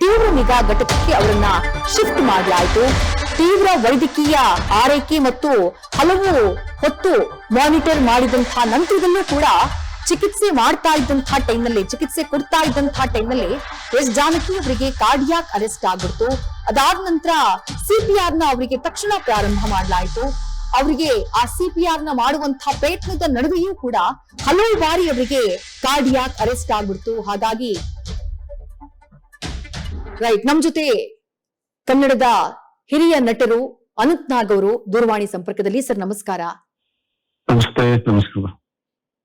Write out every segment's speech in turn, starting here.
ತೀವ್ರ ನಿಗಾ ಘಟಕಕ್ಕೆ ಅವರನ್ನ ಶಿಫ್ಟ್ ಮಾಡಲಾಯಿತು. ತೀವ್ರ ವೈದ್ಯಕೀಯ ಆರೈಕೆ ಮತ್ತು ಹಲವು ಹೊತ್ತು ಮಾನಿಟರ್ ಮಾಡಿದಂತಹ ನಂತರದಲ್ಲೂ ಕೂಡ ಚಿಕಿತ್ಸೆ ಮಾಡ್ತಾ ಇದ್ದಂತಹ ಟೈಮ್ನಲ್ಲಿ, ಚಿಕಿತ್ಸೆ ಕೊಡ್ತಾ ಇದ್ದಂತಹ ಟೈಮ್ನಲ್ಲಿ ಎಸ್ ಜಾನಕಿ ಅವರಿಗೆ ಕಾರ್ಡಿಯಾಕ್ ಅರೆಸ್ಟ್ ಆಗ್ಬಿಡ್ತು. ಅದಾದ ನಂತರ ಸಿಪಿಆರ್ ನ ಅವರಿಗೆ ತಕ್ಷಣ ಪ್ರಾರಂಭ ಮಾಡಲಾಯಿತು. ಅವರಿಗೆ ಆ ಸಿಪಿಆರ್ ನ ಮಾಡುವಂತಹ ಪ್ರಯತ್ನದ ನಡುವೆಯೂ ಕೂಡ ಹಲವು ಬಾರಿ ಅವರಿಗೆ ಕಾರ್ಡಿಯಾಕ್ ಅರೆಸ್ಟ್ ಆಗ್ಬಿಡ್ತು. ಹಾಗಾಗಿ ರೈಟ್, ನಮ್ ಜೊತೆ ಕನ್ನಡದ ಹಿರಿಯ ನಟರು ಅನಂತ್ ನಾಗ್ ಅವರು ದೂರವಾಣಿ ಸಂಪರ್ಕದಲ್ಲಿ. ಸರ್ ನಮಸ್ಕಾರ. ನಮಸ್ತೆ. ನಮಸ್ಕಾರ.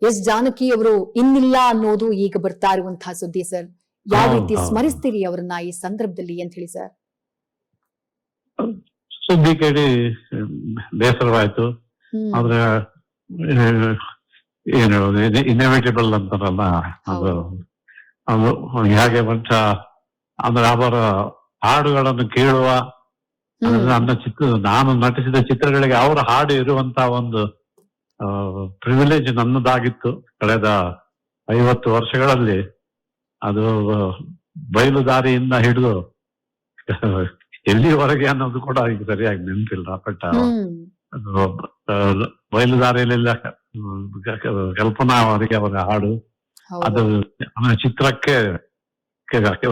ಎಸ್ ಜಾನಕಿ ಅವರು ಇನ್ನಿಲ್ಲ ಅನ್ನೋದು ಈಗ ಬರ್ತಾ ಇರುವಂತಹ ಸುದ್ದಿ ಸರ್. ಯಾವ ರೀತಿ ಸ್ಮರಿಸ್ತೀರಿ ಅವರನ್ನ ಈ ಸಂದರ್ಭದಲ್ಲಿ ಅಂತ ಹೇಳಿ ಸರ್? ಸುದ್ದಿ ಕೇಳಿ ಬೇಸರವಾಯ್ತು. ಆದ್ರೆ ಏನ್ ಹೇಳೋದು, ಇನ್ಎವಿಟೇಬಲ್ ಅಂತಾರಲ್ಲ, ಅದು ಅದು ಹೇಗೆ ವಂಶ ಅಂದ್ರೆ ಅವರ ಹಾಡುಗಳನ್ನು ಕೇಳುವ, ನಾನು ನಟಿಸಿದ ಚಿತ್ರಗಳಿಗೆ ಅವರ ಹಾಡು ಇರುವಂತ ಒಂದು ಪ್ರಿವಿಲೇಜ್ ನನ್ನದಾಗಿತ್ತು ಕಳೆದ 50 ವರ್ಷಗಳಲ್ಲಿ. ಅದು ಬಯಲುದಾರಿಯಿಂದ ಹಿಡಿದು ಎಲ್ಲಿವರೆಗೆ ಅನ್ನೋದು ಕೂಡ ಈಗ ಸರಿಯಾಗಿ ನೆನಪಿಲ್ಲ. ಬಟ್ ಬಯಲುದಾರಿಯಲ್ಲೆಲ್ಲ ಕಲ್ಪನಾ ಅವರಿಗೆ ಅವರ ಹಾಡು, ಅದು ಚಿತ್ರಕ್ಕೆ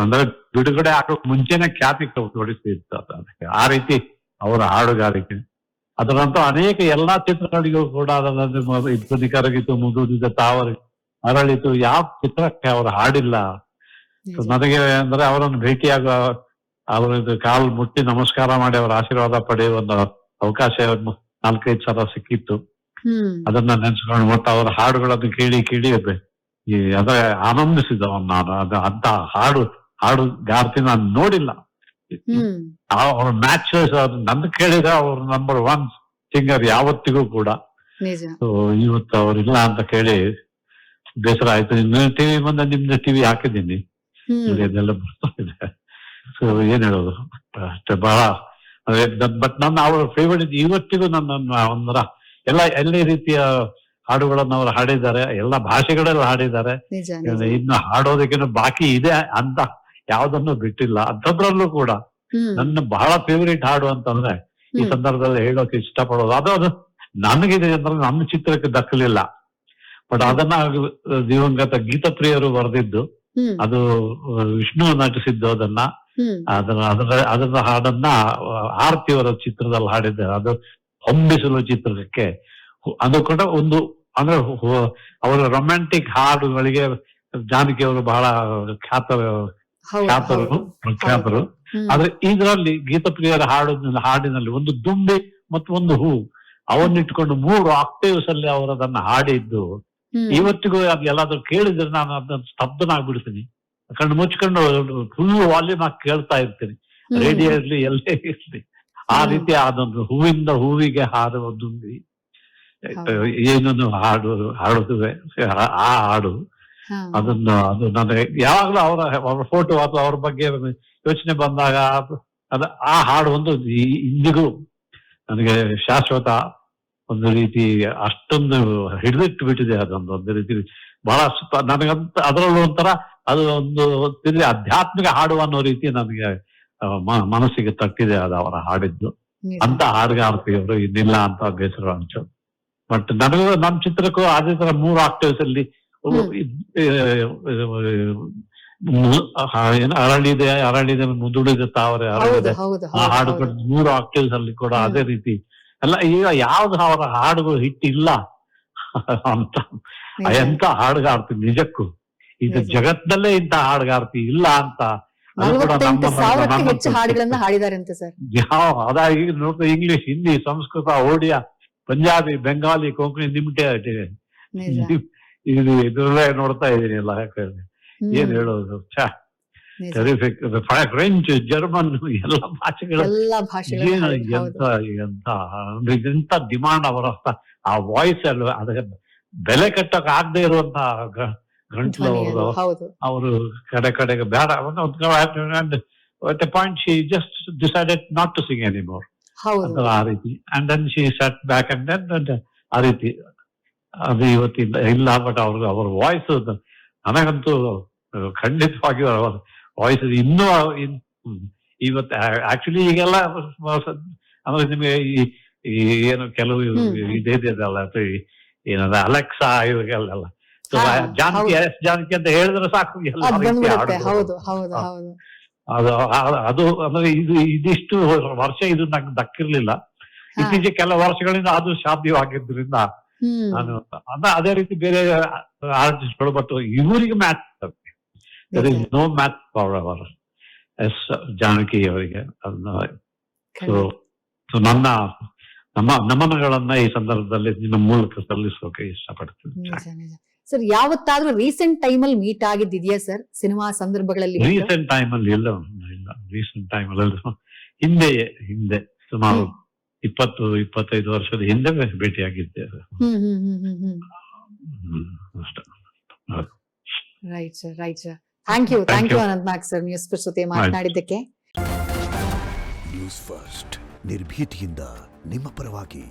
ಅಂದ್ರೆ ಬಿಡುಗಡೆ ಆಗೋಕ್ ಮುಂಚೆನೆ ಖ್ಯಾತಿ ತೊಡಿಸ್ತಿತ್ತು. ಆ ರೀತಿ ಅವರ ಹಾಡುಗಾರಿಕೆ. ಅದರಂತೂ ಅನೇಕ ಎಲ್ಲಾ ಚಿತ್ರಗಳಿಗೂ ಕೂಡ ಇಬ್ಬನಿ ಕರಗಿತು, ಮುದುದಿದ ತಾವರಿ ಅರಳಿತು, ಯಾವ ಚಿತ್ರಕ್ಕೆ ಅವರು ಹಾಡಿಲ್ಲ. ನನಗೆ ಅಂದ್ರೆ ಅವರನ್ನು ಭೇಟಿಯಾಗ, ಅವರದ್ದು ಕಾಲು ಮುಟ್ಟಿ ನಮಸ್ಕಾರ ಮಾಡಿ ಅವರ ಆಶೀರ್ವಾದ ಪಡೆಯುವ ಒಂದು ಅವಕಾಶ 4-5 ಸಲ ಸಿಕ್ಕಿತ್ತು. ಅದನ್ನ ನೆನ್ಸ್ಕೊಂಡು ಮತ್ತು ಅವರ ಹಾಡುಗಳನ್ನು ಕೇಳಿ ಅದ ಆನಂದಿಸಿದವನ್ ನಾನು. ಅಂತ ಹಾಡುಗಾರ್ತಿ ನಾನು ನೋಡಿಲ್ಲ. ಅವ್ರ ಮ್ಯಾಚಸ್ ನನ್ನ ಕೇಳಿದ ಅವ್ರ ನಂಬರ್ 1 ಸಿಂಗರ್ ಯಾವತ್ತಿಗೂ ಕೂಡ. ಇವತ್ತು ಅವ್ರಿಲ್ಲ ಅಂತ ಕೇಳಿ ಬೇಸರ ಆಯ್ತು. ಟಿವಿ ಬಂದ ನಿಮ್ದು ಟಿವಿ ಹಾಕಿದ್ದೀನಿ, ಇದೆಲ್ಲ ಬರ್ತಾ ಇದೆ. ಸೊ ಏನ್ ಹೇಳೋದು, ಅಷ್ಟೇ ಬಹಳ. ಬಟ್ ನನ್ನ ಅವ್ರ ಫೇವರಿಟ್ ಇವತ್ತಿಗೂ ನನ್ನ ಒಂದರ ಎಲ್ಲ ರೀತಿಯ ಹಾಡುಗಳನ್ನು ಅವ್ರು ಹಾಡಿದ್ದಾರೆ, ಎಲ್ಲ ಭಾಷೆಗಳಲ್ಲಿ ಹಾಡಿದ್ದಾರೆ. ಇನ್ನು ಹಾಡೋದಕ್ಕೇನು ಬಾಕಿ ಇದೆ ಅಂತ ಯಾವ್ದನ್ನು ಬಿಟ್ಟಿಲ್ಲ. ಅಂಥದ್ರಲ್ಲೂ ಕೂಡ ನನ್ನ ಬಹಳ ಫೇವರಿಟ್ ಹಾಡು ಅಂತಂದ್ರೆ ಈ ಸಂದರ್ಭದಲ್ಲಿ ಹೇಳೋಕೆ ಇಷ್ಟಪಡೋದು, ಅದು ನನಗಿದೆ ಅಂದ್ರೆ ನಮ್ಮ ಚಿತ್ರಕ್ಕೆ ದಕ್ಕಲಿಲ್ಲ. ಬಟ್ ಅದನ್ನ ದಿವಂಗತ ಗೀತಪ್ರಿಯರು ಬರೆದಿದ್ದು, ಅದು ವಿಷ್ಣು ನಟಿಸಿದ್ದು. ಅದನ್ನ ಹಾಡನ್ನ ಆರ್ತಿಯವರ ಚಿತ್ರದಲ್ಲಿ ಹಾಡಿದ್ದಾರೆ. ಅದು ಹೊಂಬಿಸಲು ಚಿತ್ರಕ್ಕೆ. ಅದು ಕೂಡ ಒಂದು ಅಂದ್ರೆ ಅವರ ರೊಮ್ಯಾಂಟಿಕ್ ಹಾಡುಗಳಿಗೆ ಜಾನಕಿ ಅವರು ಬಹಳ ಪ್ರಖ್ಯಾತರು. ಆದ್ರೆ ಇದರಲ್ಲಿ ಗೀತಪ್ರಿಯರ ಹಾಡಿನಲ್ಲಿ ಒಂದು ದುಂಬಿ ಮತ್ತು ಒಂದು ಹೂ ಅವನ್ನಿಟ್ಕೊಂಡು 3 ಆಕ್ಟೇವ್ಸ್ ಅಲ್ಲಿ ಅವರದನ್ನ ಹಾಡಿದ್ದು ಇವತ್ತಿಗೂ ಅದು ಎಲ್ಲಾದ್ರೂ ಕೇಳಿದ್ರೆ ನಾನು ಅದನ್ನ ಸ್ತಬ್ಧನಾಗ್ಬಿಡ್ತೀನಿ. ಕಣ್ಣು ಮುಚ್ಕೊಂಡು ಫುಲ್ ವಾಲ್ಯೂಮ್ ಆಗಿ ಕೇಳ್ತಾ ಇರ್ತೀನಿ, ರೇಡಿಯೋ ಇರ್ಲಿ ಎಲ್ಲೇ ಇರ್ಲಿ. ಆ ರೀತಿ ಅದೊಂದು ಹೂವಿಂದ ಹೂವಿಗೆ ಹಾರುವ ದುಂಬಿ ಏನನ್ನು ಹಾಡುದುವೆ ಆ ಹಾಡು. ಅದು ನನಗೆ ಯಾವಾಗ್ಲೂ ಅವರ ಫೋಟೋ ಅಥವಾ ಅವ್ರ ಬಗ್ಗೆ ಯೋಚನೆ ಬಂದಾಗ ಆ ಹಾಡು ಒಂದು ಇಂದಿಗೂ ನನಗೆ ಶಾಶ್ವತ ಒಂದು ರೀತಿ ಅಷ್ಟೊಂದು ಹಿಡಿದಿಟ್ಟು ಬಿಟ್ಟಿದೆ. ಅದೊಂದು ರೀತಿ ಬಹಳ ನನಗಂತ ಅದರಲ್ಲೂ ಒಂಥರ ಅದು ಒಂದು ಆಧ್ಯಾತ್ಮಿಕ ಹಾಡು ಅನ್ನೋ ರೀತಿ ನನಗೆ ಮನಸ್ಸಿಗೆ ತಟ್ಟಿದೆ ಅದು ಅವರ ಹಾಡಿದ್ದು. ಅಂತ ಹಾಡುಗಾರ್ತಿಯವರು ಇನ್ನಿಲ್ಲ ಅಂತ ಬೇಸರ ಅನ್ಸೋದು. ಬಟ್ ನನಗೂ ನಮ್ಮ ಚಿತ್ರಕ್ಕೂ ಅದೇ ತರ 3 ಆಕ್ಟೇವ್ಸ್ ಅಲ್ಲಿ ಅರಳಿದೆ ಮುದುಡಿದ ತಾವರೆ ಅರಳಿದೆ ಆ ಹಾಡುಗಳು 3 ಆಕ್ಟೇವ್ಸ್ ಅಲ್ಲಿ ಕೂಡ ಅದೇ ರೀತಿ ಎಲ್ಲ. ಈಗ ಯಾವ್ದು ಅವರ ಹಾಡುಗಳು ಹಿಟ್ ಇಲ್ಲ ಅಂತ ಎಂತ ಹಾಡುಗಾರ್ತಿ ನಿಜಕ್ಕೂ ಇದು ಜಗತ್ತಿನಲ್ಲೇ ಇಂತ ಹಾಡುಗಾರ್ತಿ ಇಲ್ಲ ಅಂತ. ಅದಾಗಿ ನೋಡ್ತಾ ಇಂಗ್ಲಿಷ್, ಹಿಂದಿ, ಸಂಸ್ಕೃತ, ಒಡಿಯಾ, ಪಂಜಾಬಿ, ಬೆಂಗಾಲಿ, ಕೊಂಕಣಿ, ನಿಮ್ಟೆ ಇದ್ರಲ್ಲೇ ನೋಡ್ತಾ ಇದೀನಿ ಎಲ್ಲ. ಏನ್ ಹೇಳೋದು, ಟೆರಿಫಿಕ್. ಫ್ರೆಂಚ್, ಜರ್ಮನ್ ಎಲ್ಲ ಎಂತ ಡಿಮಾಂಡ್ ಅವರ ಆ ವಾಯ್ಸ್ ಅಲ್ವ, ಅದಕ್ಕೆ ಬೆಲೆ ಕಟ್ಟಕ್ ಆಗದೆ ಇರುವಂತ ಗಂಟ್ಲು ಅವರು ಕಡೆಗೆ ಬೇಡ. Point she just decided not to sing anymore ಆ ರೀತಿ. And then she sat back and then ಆ ರೀತಿ ಅದು ಇವತ್ತಿಲ್ಲ ಇಲ್ಲ. ಬಟ್ ಅವ್ರ ವಾಯ್ಸ್ ನನಗಂತೂ ಖಂಡಿತವಾಗಿಯೂ ವಾಯ್ಸ್ ಇನ್ನೂ ಇವತ್ತು ಆಕ್ಚುಲಿ ಈಗೆಲ್ಲ ಅಂದ್ರೆ ನಿಮಗೆ ಈ ಏನು ಕೆಲವು ಇದೇದಲ್ಲ ಏನದ ಅಲೆಕ್ಸಾ ಇವಾಗೆಲ್ಲ ಜಾನಕಿ ಜಾನಕಿ ಅಂತ ಹೇಳಿದ್ರೆ ಸಾಕು ಎಲ್ಲ ರೀತಿ ಹೌದು ಹೌದು ಹೌದು. ಅದು ಅಂದ್ರೆ ಇದಿಷ್ಟು ವರ್ಷ ಇದು ನಂಗೆ ದಕ್ಕಿರ್ಲಿಲ್ಲ. ಇತ್ತೀಚೆಗೆ ಕೆಲ ವರ್ಷಗಳಿಂದ ಅದು ಸಾಧ್ಯವಾಗಿದ್ದರಿಂದ ನಾನು ಅದೇ ರೀತಿ ಬೇರೆ ಆರ್ಟಿಸ್ಟ್ಗಳು ಬಟ್ ಇವರಿಗೆ match no match for our S Janaki ಅವರಿಗೆ. ಸೊ ನನ್ನ ನಮನಗಳನ್ನ ಈ ಸಂದರ್ಭದಲ್ಲಿ ನಿಮ್ಮ ಮೂಲಕ ಸಲ್ಲಿಸೋಕೆ ಇಷ್ಟಪಡ್ತೀನಿ. ಸರ್ ಯಾವತ್ತಾದ್ರೂ ರೀಸೆಂಟ್ ಟೈಮ್ ಅಲ್ಲಿ ಮೀಟ್ ಆಗಿದ್ದಿದ್ಯಾ ಸರ್ ಸಿನಿಮಾ ಸಂದರ್ಭಗಳಲ್ಲಿ? ರೀಸೆಂಟ್ ಟೈಮ್ ಅಲ್ಲಿ ಇಲ್ಲ ರೀಸೆಂಟ್ ಟೈಮ್ ಅಲ್ಲಿ ಹಿಂದೆ ಸುಮಾರು 20-25 ವರ್ಷದ ಹಿಂದೆ ಭೇಟಿಯಾಗಿದ್ದೆ. Right sir right sir. Thank you Anant Nag sir news first ಜೊತೆ ಮಾತನಾಡಿದ್ದಕ್ಕೆ. ನ್ಯೂಸ್ ಫಸ್ಟ್ ನಿರ್ಭೀತಿಯಿಂದ ನಿಮ್ಮ ಪರವಾಗಿ.